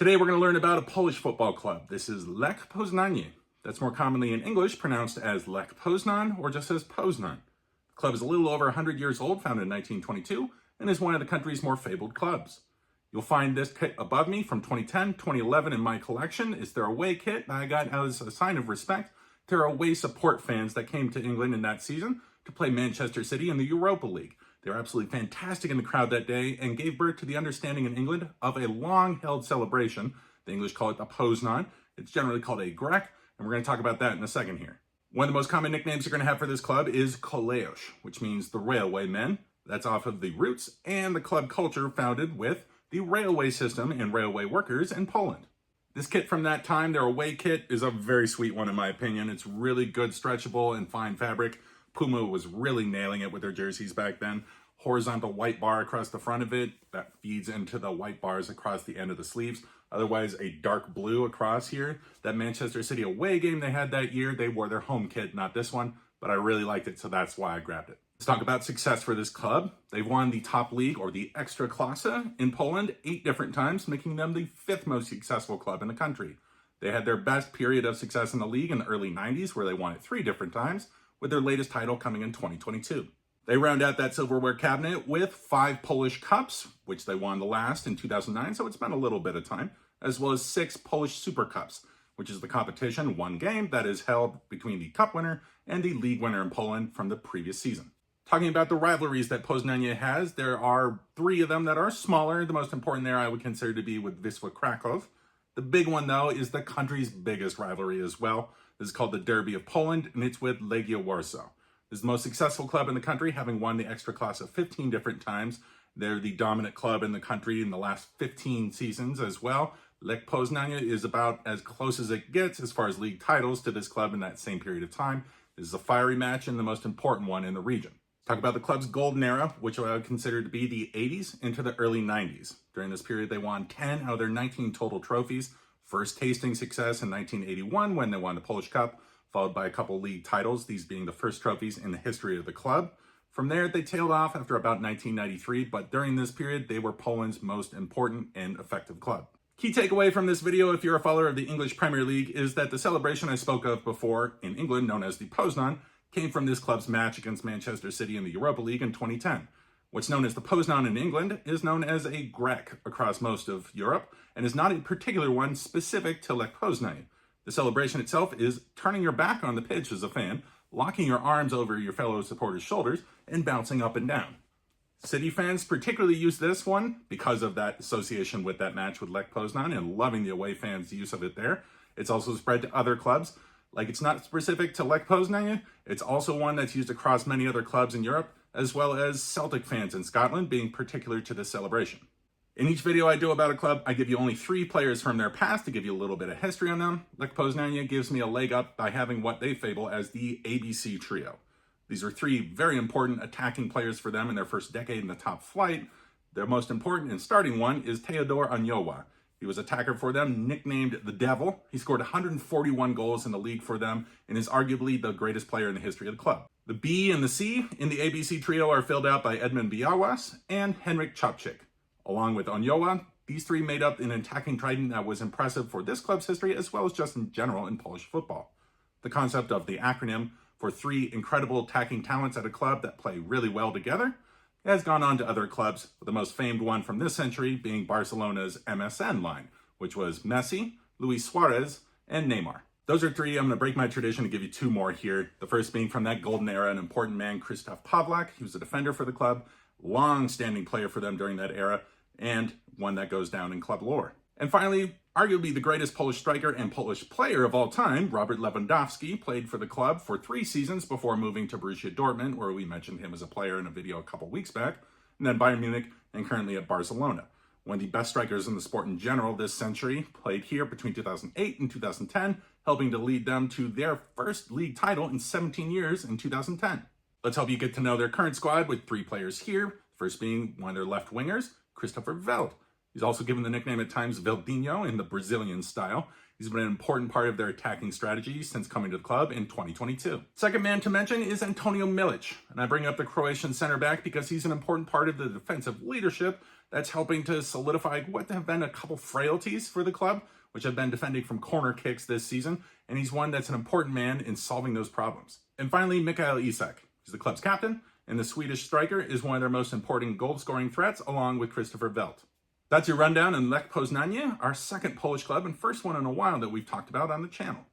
Today we're going to learn about a Polish football club. This is Lech Poznań. That's more commonly in English pronounced as Lech Poznan or just as Poznan. The club is a little over 100 years old, founded in 1922, and is one of the country's more fabled clubs. You'll find this kit above me from 2010, 2011 in my collection. It's their away kit that I got as a sign of respect to their away support fans that came to England in that season to play Manchester City in the Europa League. They were absolutely fantastic in the crowd that day and gave birth to the understanding in England of a long-held celebration. The English call it the Poznan. It's generally called a Grek, and we're going to talk about that in a second here. One of the most common nicknames you're going to have for this club is Kolejarz, which means the railway men. That's off of the roots and the club culture founded with the railway system and railway workers in Poland. This kit from that time, their away kit, is a very sweet one in my opinion. It's really good, stretchable, and fine fabric. Puma was really nailing it with their jerseys back then. Horizontal white bar across the front of it that feeds into the white bars across the end of the sleeves. Otherwise, a dark blue across here. That Manchester City away game they had that year, they wore their home kit, not this one, but I really liked it, so that's why I grabbed it. Let's talk about success for this club. They've won the top league, or the Ekstraklasa, in Poland 8 different times, making them the 5th most successful club in the country. They had their best period of success in the league in the early 90s, where they won it 3 different times, with their latest title coming in 2022. They round out that silverware cabinet with 5 Polish Cups, which they won the last in 2009, so it's been a little bit of time, as well as 6 Polish Super Cups, which is the competition, one game that is held between the cup winner and the league winner in Poland from the previous season. Talking about the rivalries that Poznań has, there are 3 of them that are smaller. The most important there I would consider to be with Wisła Kraków. The big one, though, is the country's biggest rivalry as well. This is called the Derby of Poland, and it's with Legia Warsaw. This is the most successful club in the country, having won the Ekstraklasa 15 different times. They're the dominant club in the country in the last 15 seasons as well. Lech Poznań is about as close as it gets as far as league titles to this club in that same period of time. This is a fiery match and the most important one in the region. Talk about the club's golden era, which I would consider to be the 80s into the early 90s. During this period, they won 10 out of their 19 total trophies. First tasting success in 1981 when they won the Polish Cup, followed by a couple league titles, these being the first trophies in the history of the club. From there, they tailed off after about 1993, but during this period, they were Poland's most important and effective club. Key takeaway from this video, if you're a follower of the English Premier League, is that the celebration I spoke of before in England, known as the Poznan, came from this club's match against Manchester City in the Europa League in 2010. What's known as the Poznan in England is known as a Grek across most of Europe, and is not a particular one specific to Lech Poznań. The celebration itself is turning your back on the pitch as a fan, locking your arms over your fellow supporters' shoulders, and bouncing up and down. City fans particularly use this one because of that association with that match with Lech Poznan and loving the away fans' use of it there. It's also spread to other clubs. Like, it's not specific to Lech Poznań, it's also one that's used across many other clubs in Europe, as well as Celtic fans in Scotland being particular to this celebration. In each video I do about a club, I give you only 3 players from their past to give you a little bit of history on them. Lech Poznań gives me a leg up by having what they fable as the ABC trio. These are 3 very important attacking players for them in their first decade in the top flight. Their most important and starting one is Teodor Anioła. He was attacker for them, nicknamed the Devil. He scored 141 goals in the league for them and is arguably the greatest player in the history of the club. The B and the C in the ABC trio are filled out by Edmund Białas and Henryk Czapczyk. Along with Anioła, these 3 made up an attacking trident that was impressive for this club's history as well as just in general in Polish football. The concept of the acronym for 3 incredible attacking talents at a club that play really well together has gone on to other clubs, with the most famed one from this century being Barcelona's MSN line, which was Messi, Luis Suarez, and Neymar. Those are 3. I'm going to break my tradition to give you 2 more here. The first being from that golden era, an important man, Krzysztof Pawlak. He was a defender for the club, long-standing player for them during that era, and one that goes down in club lore. And finally, arguably the greatest Polish striker and Polish player of all time, Robert Lewandowski, played for the club for 3 seasons before moving to Borussia Dortmund, where we mentioned him as a player in a video a couple weeks back, and then Bayern Munich, and currently at Barcelona. One of the best strikers in the sport in general this century, played here between 2008 and 2010, helping to lead them to their first league title in 17 years in 2010. Let's help you get to know their current squad with 3 players here, first being one of their left wingers, Christopher Veld. He's also given the nickname at times Vildinho in the Brazilian style. He's been an important part of their attacking strategy since coming to the club in 2022. Second man to mention is Antonio Milic, and I bring up the Croatian center back because he's an important part of the defensive leadership that's helping to solidify what have been a couple frailties for the club, which have been defending from corner kicks this season, and he's one that's an important man in solving those problems. And finally, Mikael Isak. He's the club's captain, and the Swedish striker is one of their most important goal-scoring threats, along with Christopher Velt. That's your rundown on Lech Poznań, our second Polish club and first one in a while that we've talked about on the channel.